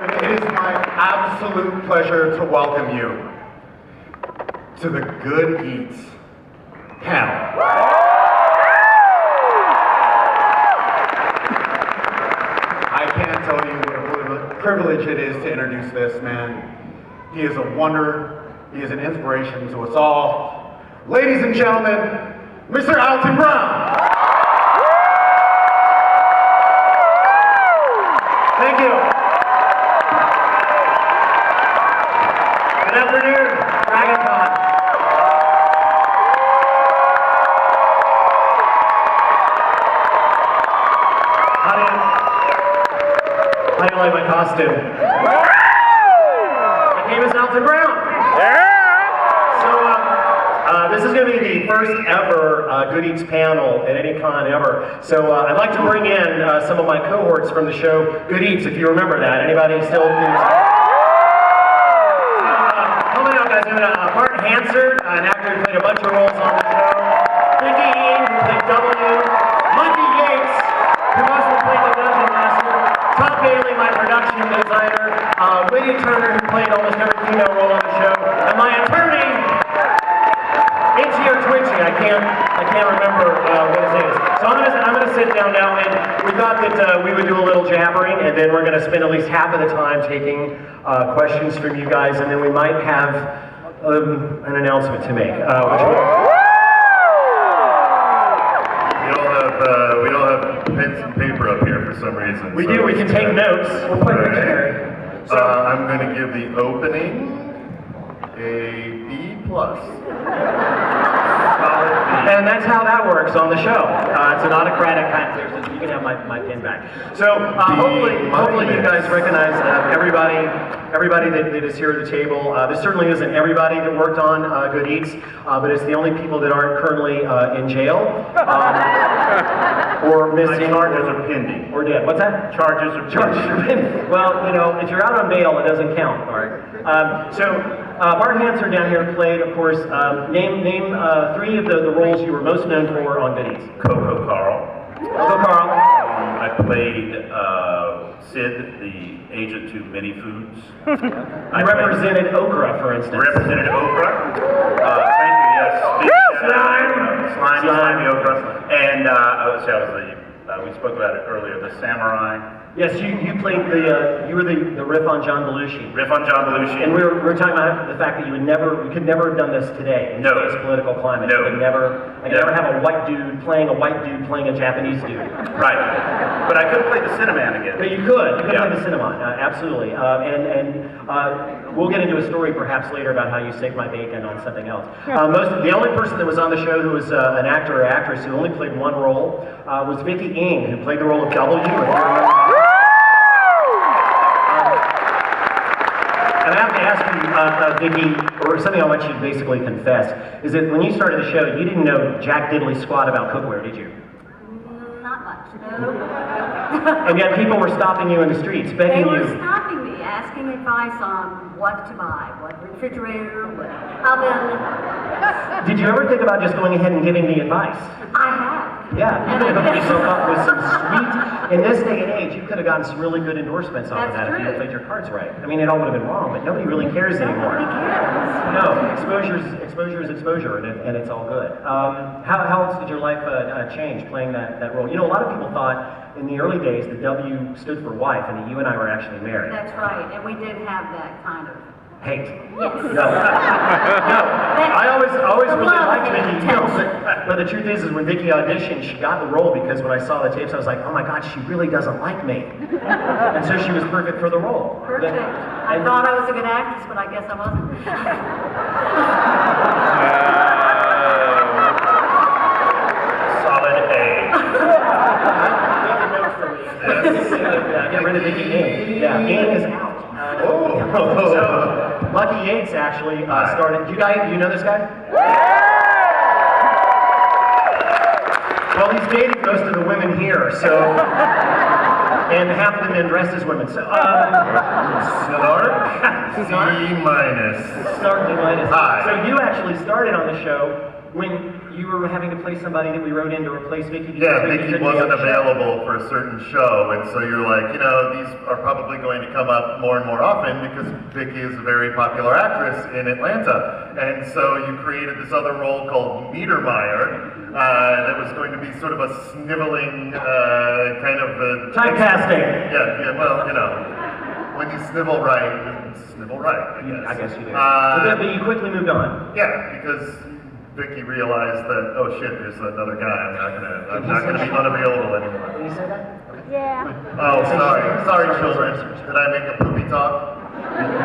It is my absolute pleasure to welcome you to the Good Eats panel. I can't tell you what a privilege it is to introduce this man. He is a wonder. He is an inspiration to us all. Ladies and gentlemen, Mr. Alton Brown. Thank you. Good afternoon, DragonCon. How do you like my costume? My name is Alton Brown. So this is going to be the first ever Good Eats panel at any con ever. So I'd like to bring in some of my cohorts from the show Good Eats, if you remember that. Anybody still? Help me out, guys. Martin Hansard, an actor who played a bunch of roles on the show. Ricky Eaton, who played W. Monkey Yates, who also played the Dungeon Master. Todd Bailey, my production designer. Widdi Turner, who played almost every female role on the show. And my attorney, or Twitchy, I can't remember what his name is. So I'm gonna sit down now, and we thought that we would do a little jabbering, and then we're gonna spend at least half of the time taking questions from you guys, and then we might have an announcement to make. We all have pens and paper up here for some reason. We do. We can take notes. We'll put it there. So I'm going to give the opening a B+. And that's how that works on the show. It's an autocratic kind of thing. You can have my pen back. So hopefully you guys recognize everybody that is here at the table. This certainly isn't everybody that worked on Good Eats, but it's the only people that aren't currently in jail or missing. Charges are pending. Or dead. What's that? Charges are pending. Well, you know, if you're out on bail, it doesn't count. All right. So Martin Hansard down here played, of course. Name three of the roles you were most known for on Good Eats. Coco Carl. Coco Carl. I played Sid, the agent to many foods. I represented okra, for instance. Represented okra. Thank you. Yes. Slimy okra. And we spoke about it earlier. The samurai. Yes, you played you were the riff on John Belushi. Riff on John Belushi. And we were talking about the fact that you could never have done this today in today's political climate. No. You could never have a white dude playing a Japanese dude. Right. But I could play the Cinnamon again. But you could play the Cinnamon, absolutely. And we'll get into a story perhaps later about how you saved my bacon on something else. The only person that was on the show who was an actor or actress who only played one role was Vicky Ng, who played the role of W. And I have to ask you, Vicky, or something I want you to basically confess, is that when you started the show, you didn't know jack diddly squat about cookware, did you? Not much, no. And yet people were stopping you in the streets, begging you. They were stopping me, asking advice on what to buy, what refrigerator, what oven. Did you ever think about just going ahead and giving me advice? I have. Yeah, you could have hooked yourself up with some sweet, in this day and age, you could have gotten some really good endorsements off of that if you had played your cards right. I mean, it all would have been wrong, but nobody really cares anymore. Nobody cares. No, exposure is exposure, and it's all good. How else did your life change playing that role? You know, a lot of people thought in the early days that W stood for wife, and that you and I were actually married. That's right, and we did have that kind of hate. Yes. No. I always really liked Vicky. But the truth is when Vicky auditioned, she got the role because when I saw the tapes, I was like, oh my God, she really doesn't like me. And so she was perfect for the role. Perfect. I thought I was a good actress, but I guess I wasn't. Solid A. Get rid of Vicky Ng. Yeah, Ng is out. So, Lucky Yates actually started. Do you know this guy? Well, he's dating most of the women here, so, and half of the men dressed as women. So, Snark C-. Snark D-. Hi. So you actually started on the show when you were having to play somebody that we wrote in to replace Vicky. Yeah, Vicky wasn't available for a certain show, and so you're like, these are probably going to come up more and more often because Vicky is a very popular actress in Atlanta. And so you created this other role called Niedermeyer that was going to be sort of a sniveling kind of a... Typecasting. Yeah, well, when you snivel right, I guess. I guess you did. But you quickly moved on. Yeah, because Vicky realized that, oh shit, there's another guy. I'm not gonna be unavailable anymore. Did you say that? Yeah. Oh, sorry, children. Did I make a poopy talk?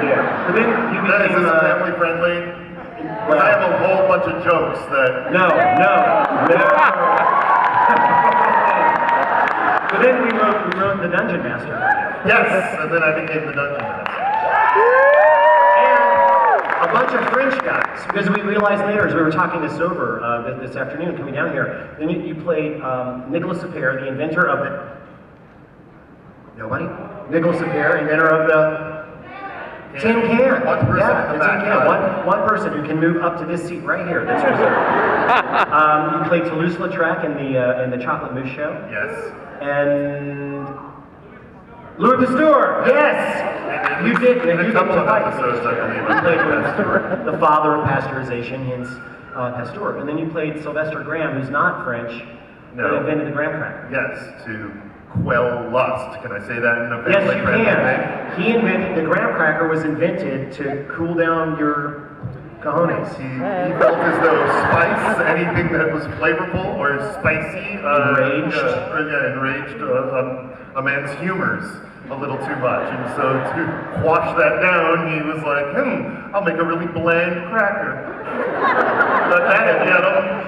Yeah. But then you became... Is this family friendly? Well, I have a whole bunch of jokes that... No. But then we wrote the Dungeon Master. Yes, and then I became the Dungeon Master. A bunch of French guys, because we realized later as we were talking this over this afternoon coming down here, then you played Nicolas Appert, the inventor of the... Nobody? Nicolas Appert, inventor of the... Tin can. One person Yeah, in the the tin back. can. One person who can move up to this seat right here. That's reserved. You played Toulouse-Lautrec in the Chocolate Mousse Show. Yes. And... Louis Pasteur, yes! You did. In a You couple did of episodes, I believe. You played Louis Pasteur, the father of pasteurization, hence Pasteur. And then you played Sylvester Graham, who's not French, but invented the graham cracker. Yes, to quell lust. Can I say that in a Yes, family you friendly way? can. He invented, the graham cracker was invented to cool down your cojones. He felt as though spice, anything that was flavorful or spicy, enraged a man's humors a little too much. And so to quash that down, he was like, I'll make a really bland cracker.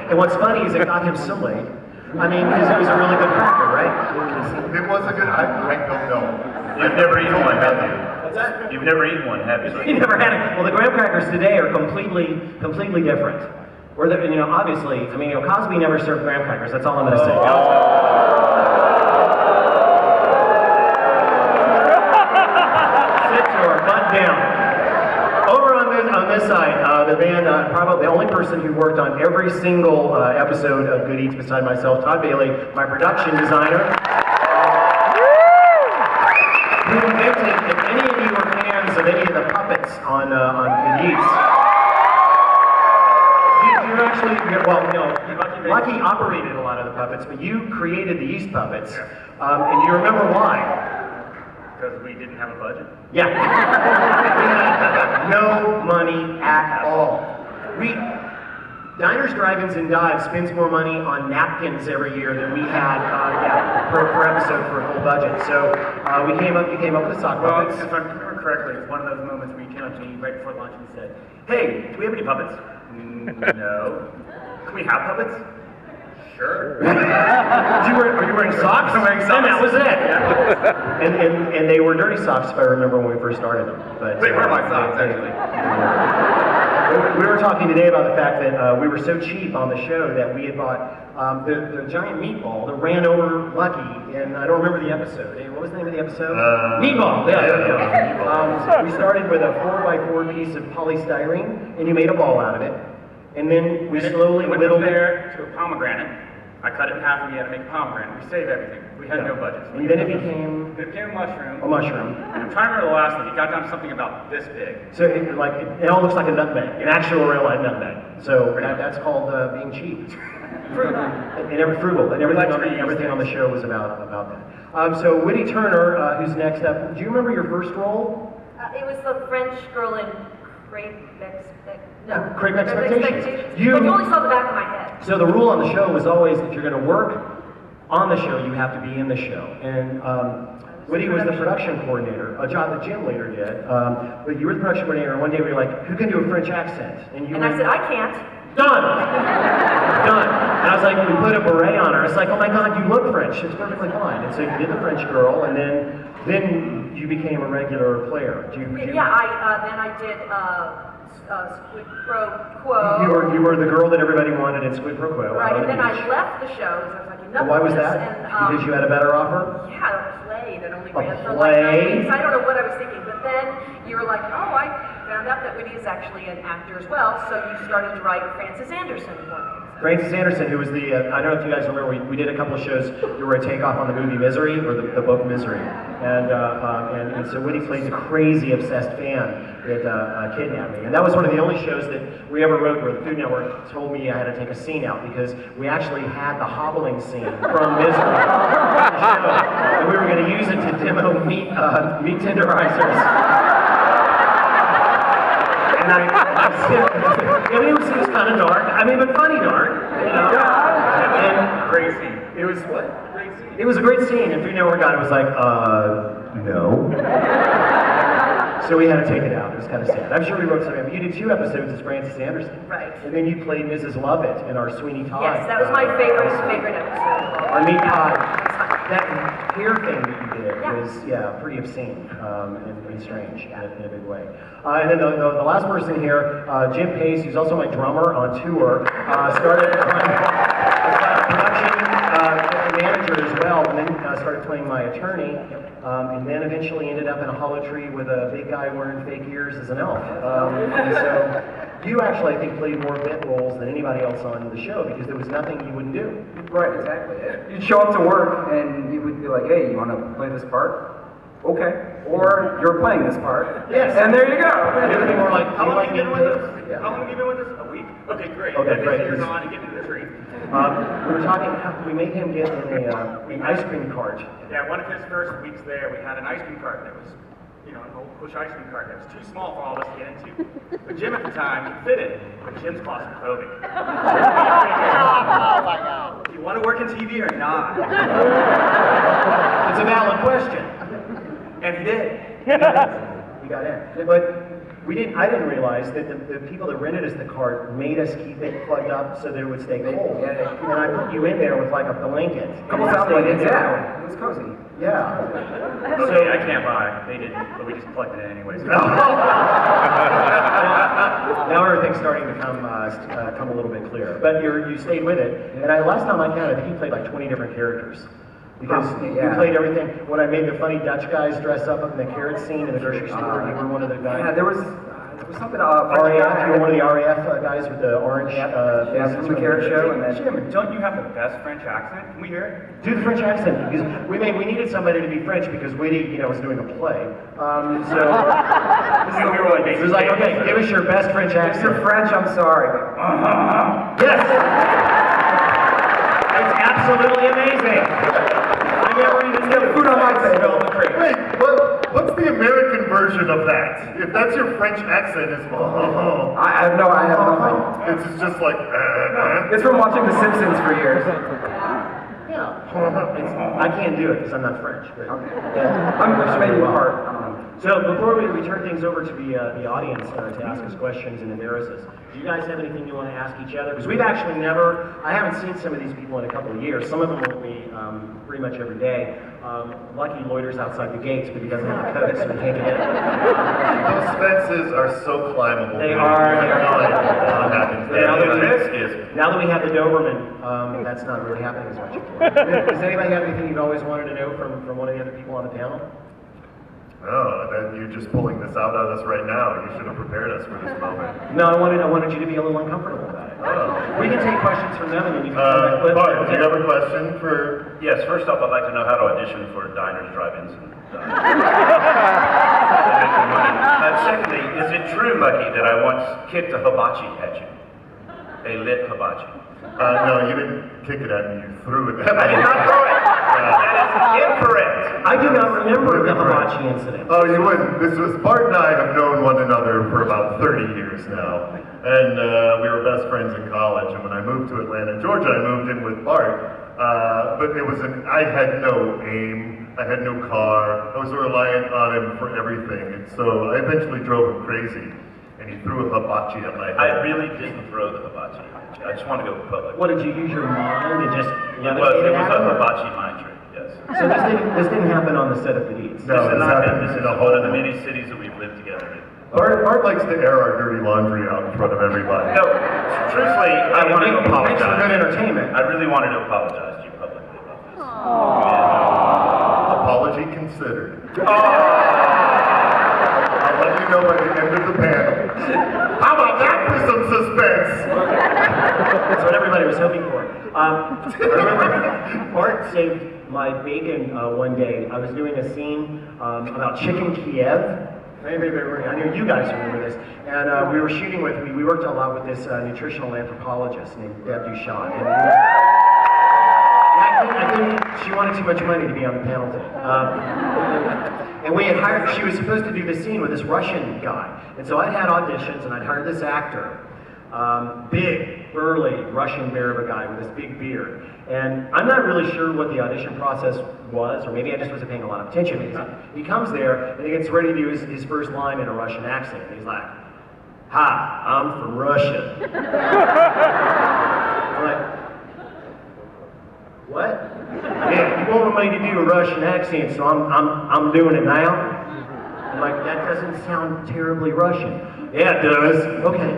And what's funny is it got him so late. I mean, because it was a really good cracker, right? It was a good, I don't know. You've never eaten one, have you? What's that? You've never eaten one, have you? You never had it. Well, the graham crackers today are completely different. Where obviously, Cosby never served graham crackers. That's all I'm going to say. Sit to her, butt down. Over on this side, the band, probably the only person who worked on every single episode of Good Eats beside myself, Todd Bailey, my production designer. Who invented, if any of you are fans of any of the puppets on Good Eats, you're actually, Lucky operated a lot of the puppets, but you created the yeast puppets, and you remember why? Because we didn't have a budget. Yeah. We had no money at all. Diners, Drive-Ins, and Dives spends more money on napkins every year than we had per episode for a full budget. So you came up with the sock Well, puppets. if I remember correctly, it's one of those moments where you came up to me right before lunch and said, "Hey, do we have any puppets?" No. Can we have puppets? Sure. Are you wearing socks? I'm wearing socks. And that was it. Yeah. And they were dirty socks, if I remember when we first started them. But, Wait, where are my socks, actually? We were talking today about the fact that we were so cheap on the show that we had bought the giant meatball that ran over Lucky, and I don't remember the episode. Hey, what was the name of the episode? Meatball. Yeah. We started with a 4x4 piece of polystyrene, and you made a ball out of it. And then we slowly went whittled from it. there to a pomegranate. I cut it in half and we had to make a pomegranate. We saved everything. We had no budget. So And then it became it became a mushroom. a mushroom. And I'm trying to remember the last one. It got down to something about this big. So it all looks like a nutmeg, an actual real life nutmeg. So that's called being cheap. Frugal. And frugal, and everything on the show was about that. So Widdi Turner, who's next up. Do you remember your first role? It was the French girl in Great Great Expectations. You only saw the back of my head. So the rule on the show was always, if you're going to work on the show, you have to be in the show. And Widdi was the production coordinator, a job that Jim later did. But you were the production coordinator, and one day we were like, who can do a French accent? And I said, I can't. Done! Done. And I was like, we put a beret on her. It's like, oh my God, you look French. It's perfectly fine. And so you did the French girl, and then you became a regular player. Yeah, then I did Squid Pro Quo. You were the girl that everybody wanted in Squid Pro Quo. Right, and then I left the show because I was like, enough Why was of this. that? And, Because you had a better offer? Yeah, a play that only A ran for like 9 play? weeks. I don't know what I was thinking, but then you were like, oh, I found out that Widdi is actually an actor as well, so you started to write Francis Anderson for me. Francis Anderson, who was the, I don't know if you guys remember, we did a couple of shows that were a takeoff on the movie Misery, or the book Misery. And so Widdi played the crazy obsessed fan that kidnapped me. And that was one of the only shows that we ever wrote where the Food Network told me I had to take a scene out, because we actually had the hobbling scene from Misery on the show. And we were going to use it to demo meat tenderizers. And I it was kind of dark. I mean, but funny dark. You know? And Great scene. it was what? Great scene. It was a great scene, and Food Network got it was like, no. So we had to take it out. It was kind of sad. I'm sure we wrote something. You did 2 episodes as Francis Anderson. Right. And then you played Mrs. Lovett in our Sweeney Todd. Yes, that was my favorite episode. Our Meat Todd. That hair thing that you did was, pretty obscene and strange in a big way. And then the last person here, Jim Pace, who's also my drummer on tour, started production manager as well, and then started playing my attorney, and then eventually ended up in a hollow tree with a big guy wearing fake ears as an elf. And so you actually, I think, played more bit roles than anybody else on the show, because there was nothing you wouldn't do. Right, exactly. You'd show up to work and you would be like, hey, you want to play this part? Okay. Or you're playing this part. Yes. And there you go. It would be more like, How long have you been with us? Yeah. How long have you been with us? A week? Okay, great. Okay, great. Years on and get into the tree. We were talking, we made him get in an ice cream cart. Yeah, one of his first weeks there, we had an ice cream cart that was, an old push ice cream cart that was too small for all of us to get into. But Jim at the time could fit it, but Jim's claustrophobic. Do you want to work in TV or not? It's a valid question. And he did. We got in. But I didn't realize that the people that rented us the cart made us keep it plugged up so that it would stay cold. Yeah. And I put you in there with like a blanket. Couple sound blankets, yeah. It was cozy. Yeah. Okay, I can't lie. They didn't, but we just plugged it in anyways. Now everything's starting to come a little bit clearer. But you stayed with it. And last time I counted, I think you played like 20 different characters. Because you played everything. When I made the funny Dutch guys dress up in the carrot scene in the grocery store, you were one of the guys. Yeah, there was something RAF, you were one of the RAF guys with the orange faces from the carrot show, and then Jim, don't you have the best French accent? Can we hear it? do the French accent, because we needed somebody to be French because Widdi, was doing a play. So it was like, okay, give us your best French if accent. you're French, I'm sorry. Yes! It's absolutely amazing. I never even knew Food on my table. Wait, what's the American version of that? If that's your French accent, it's I have nothing. It's just like It's from watching The Simpsons for years. Yeah. I can't do it because I'm not French. But, I'm maybe part. I don't know. So before we turn things over to the audience to ask us questions and embarrass us, do you guys have anything you want to ask each other? Because we've actually I haven't seen some of these people in a couple of years. Some of them will be pretty much every day. Lucky loiters outside the gates, but he doesn't have a coat, so he can't get in. those fences are so climbable. They are. Now Now that we have the Doberman, that's not really happening as much. Does anybody have anything you've always wanted to know from one of the other people on the panel? Oh, then you're just pulling this out on us right now. You should have prepared us for this moment. No, I wanted you to be a little uncomfortable about it. Oh. We can take questions from them and then you can come back. Bart, do you have a question for... Yes, first off, I'd like to know how to audition for diners, drive-ins, and secondly, is it true, Lucky, that I once kicked a hibachi at you? A lit hibachi. No, you didn't kick it at me. You threw it at me. I did not throw it! That is incorrect! I do not remember the hibachi incident. Oh, you wouldn't. Bart and I have known one another for about 30 years now. And we were best friends in college. And when I moved to Atlanta, Georgia, I moved in with Bart. But I had no aim. I had no car. I was reliant on him for everything. And so I eventually drove him crazy. And he threw a hibachi at my head. I really didn't throw the hibachi. I just want to go public. What, did you use your mind and just It levitate was a at him? hibachi mind trick, yes. So this didn't happen on the set of the Yates. No, This is one of the many cities that we've lived together in. Bart likes to air our dirty laundry out in front of everybody. No, truthfully, I wanted to Thanks for good apologize. entertainment. I really wanted to apologize to you publicly about this. Apology considered. I'll let you know by the end of the panel. How about that for some suspense? That's what everybody was hoping for. I remember Bart saved my bacon one day. I was doing a scene about chicken Kiev. I know you guys remember this. And we were shooting we worked a lot with this nutritional anthropologist named Deb Duchamp. And I think she wanted too much money to be on the panel today. And we had hired, she was supposed to do this scene with this Russian guy. And so I'd had auditions and I'd hired this actor. Big, burly Russian bear of a guy with this big beard. And I'm not really sure what the audition process was, or maybe I just wasn't paying a lot of attention. Because he comes there and he gets ready to do his first line in a Russian accent. And he's like, "Hi, I'm from Russia." I'm like, what? Yeah, you wanted me to do a Russian accent, so I'm doing it now? I'm like, that doesn't sound terribly Russian. Yeah, it does. Okay.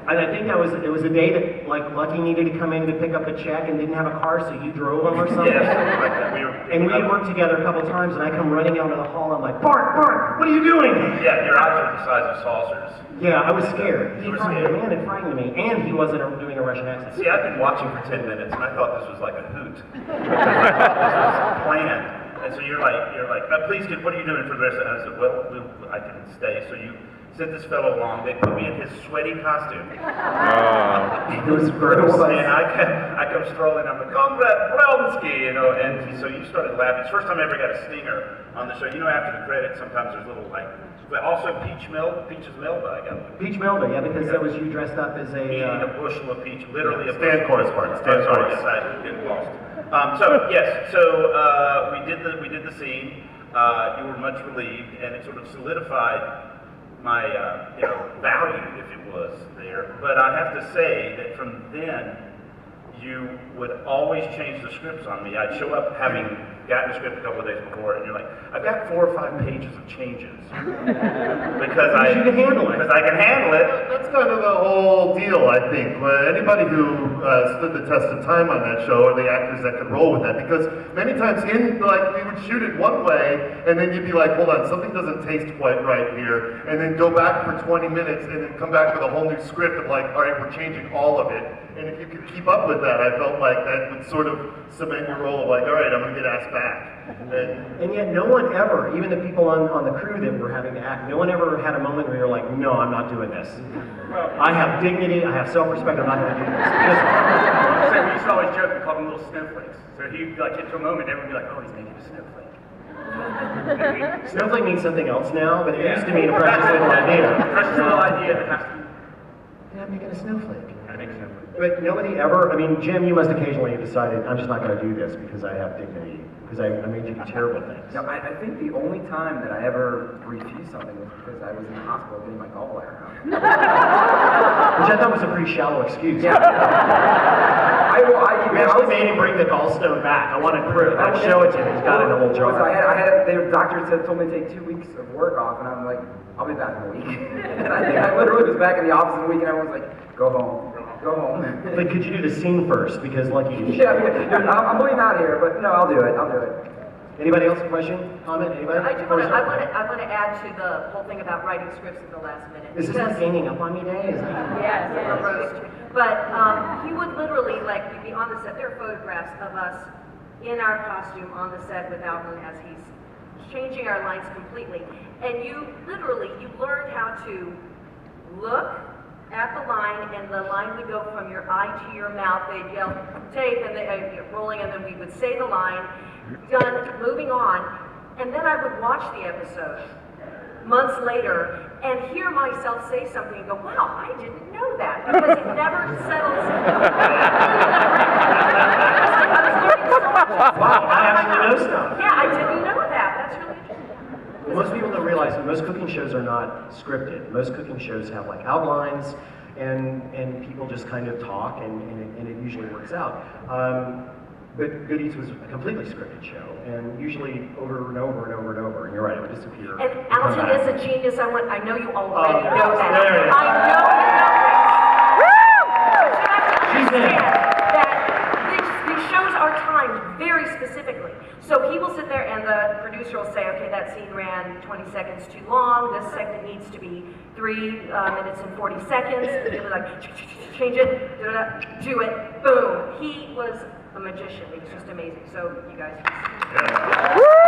And I think it was a day that like Lucky needed to come in to pick up a check and didn't have a car, so you drove him or something. Yeah, something like that. And we had worked together a couple times, and I come running out of the hall. I'm like, Bart, what are you doing? Yeah, your eyes are the size of saucers. Yeah, I was scared. You were scared. Man, it frightened me, and he wasn't doing a Russian accent. See, I've been watching for 10 minutes, and I thought this was like a hoot. I thought this was planned. And so you're like, please, kid, what are you doing for the rest of it? And I said, well, I can stay. So you sent this fellow along. They put me in his sweaty costume. It was gross. And I come strolling. I'm like, Comrade Bronsky, and so you started laughing. It's the first time I ever got a stinger on the show. After the credits, sometimes there's little but also Peach's Melba, I got. Peach Melba, yeah, because that was you dressed up as Eating a... a bushel of peach, literally a Stand bushel. chorus part, stand Sorry, chorus. yes, I get lost. We did the scene. You were much relieved, and it sort of solidified my value, if it was there. But I have to say that from then, you would always change the scripts on me. I'd show up having gotten the script a couple of days before, and you're like, I've got 4 or 5 pages of changes. Because You can handle it. Because I can handle it. That's kind of the whole deal, I think. Anybody who stood the test of time on that show are the actors that could roll with that. Because many times we would shoot it one way, and then you'd be like, hold on, something doesn't taste quite right here. And then go back for 20 minutes, and then come back with a whole new script of like, all right, we're changing all of it. And if you could keep up with that, I felt like that would sort of cement your role of like, all right, I'm going to get asked back. And yet no one ever, even the people on the crew that were having to act, no one ever had a moment where you're like, no, I'm not doing this. I have dignity, I have self-respect, I'm not going to do this. So we used to always joke, we called them little snowflakes. So he'd get to a moment, everyone would be like, oh, he's making a snowflake. Snowflake means something else now, but it used to mean a precious little idea. Precious little idea that has to be. Yeah, I'm making a snowflake. How to make a snowflake. But nobody ever, Jim, you must occasionally have decided, I'm just not going to do this because I have dignity, because I made you do terrible things. No, I think the only time that I ever refused something was because I was in the hospital getting my gallbladder out. Which I thought was a pretty shallow excuse. Yeah. We actually made him bring the gallstone back. I wanted proof. I'd show it to him. He's got it in a little jar. The doctor told me to take 2 weeks of work off, and I'm like, I'll be back in a week. And I literally was back in the office in a week, and everyone's like, go home. Go home. But could you do the scene first? Because Lucky you Yeah, I'm bleeding out here, but no, I'll do it. Anybody else? Question? Comment? Anybody? I want to add to the whole thing about writing scripts at the last minute. Is this like ganging up on me day? Is that... Yes, a roast. But he would literally, we'd be on the set. There are photographs of us in our costume on the set with Alton as he's changing our lines completely. And you learned how to look at the line, and the line would go from your eye to your mouth. They'd yell tape, and they rolling, and then we would say the line. Done, moving on, and then I would watch the episode months later and hear myself say something and go, wow, I didn't know that, because it never settles in. Wow, I actually know stuff. Yeah, I didn't know that. That's really interesting. Most people don't realize that most cooking shows are not scripted. Most cooking shows have outlines, and people just kind of talk, and it usually works out. But Good Eats was a completely scripted show, and usually over and over and over and over. And you're right, it would disappear. And Alton is a genius. I know you already know that. There it is. I know you know this. But you have to understand that these shows are timed. timed very specifically. So he will sit there and the producer will say, okay, that scene ran 20 seconds too long, this segment needs to be 3 minutes and 40 seconds, and he'll be like, change it, do it, boom. He was a magician, it was just amazing. So you guys, Yeah.